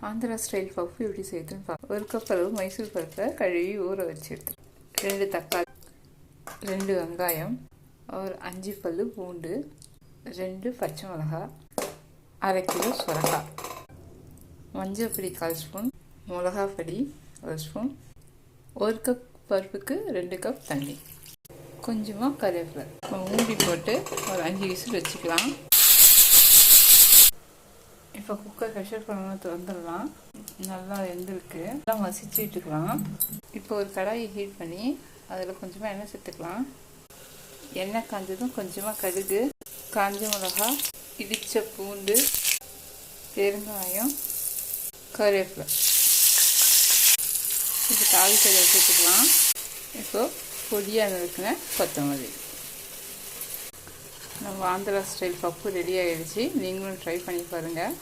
Andhra style puff எப்படி செய்யுதுன்னு பார்க்கலாம். 1 கப் அளவு மைசூர் பருப்பை கழுவி ஊற வச்சு எடுத்து, 2 தக்காளி, 2 வெங்காயம், ஒரு 5 பல்லு பூண்டு, 2 பச்சை மிளகாய், 1/2 கிலோ சுரக்காய், மஞ்சள் பொடி 1/4 ஸ்பூன், மிளகாய் பொடி 1 ஸ்பூன், 1 கப் பருப்புக்கு 2 கப் தண்ணி, கொஞ்சமாக கருவேப்பிலை. மூடி போட்டு ஒரு 5 விசில் வச்சுக்கலாம். இப்போ குக்கர் ப்ரெஷர் பண்ண திறந்துடலாம். நல்லா வெந்திருக்கு. நல்லா மசிச்சு விட்டுக்கலாம். இப்போ ஒரு கடாயை ஹீட் பண்ணி அதில் கொஞ்சமாக எண்ணெய் சேர்த்துக்கலாம். எண்ணெய் காஞ்சதும் கொஞ்சமாக கடுகு, காஞ்ச மிளகாய், இடித்த பூண்டு, பெருங்காயம், கருவேப்பிலை இப்போ தாளிச்சதை சேர்த்துக்கலாம். இப்போது பொடியாக இருக்குங்க கொத்தமல்லி. நம்ம ஆந்திரா ஸ்டைல் பப்பு ரெடி ஆகிடுச்சு. நீங்களும் ட்ரை பண்ணி பாருங்கள்.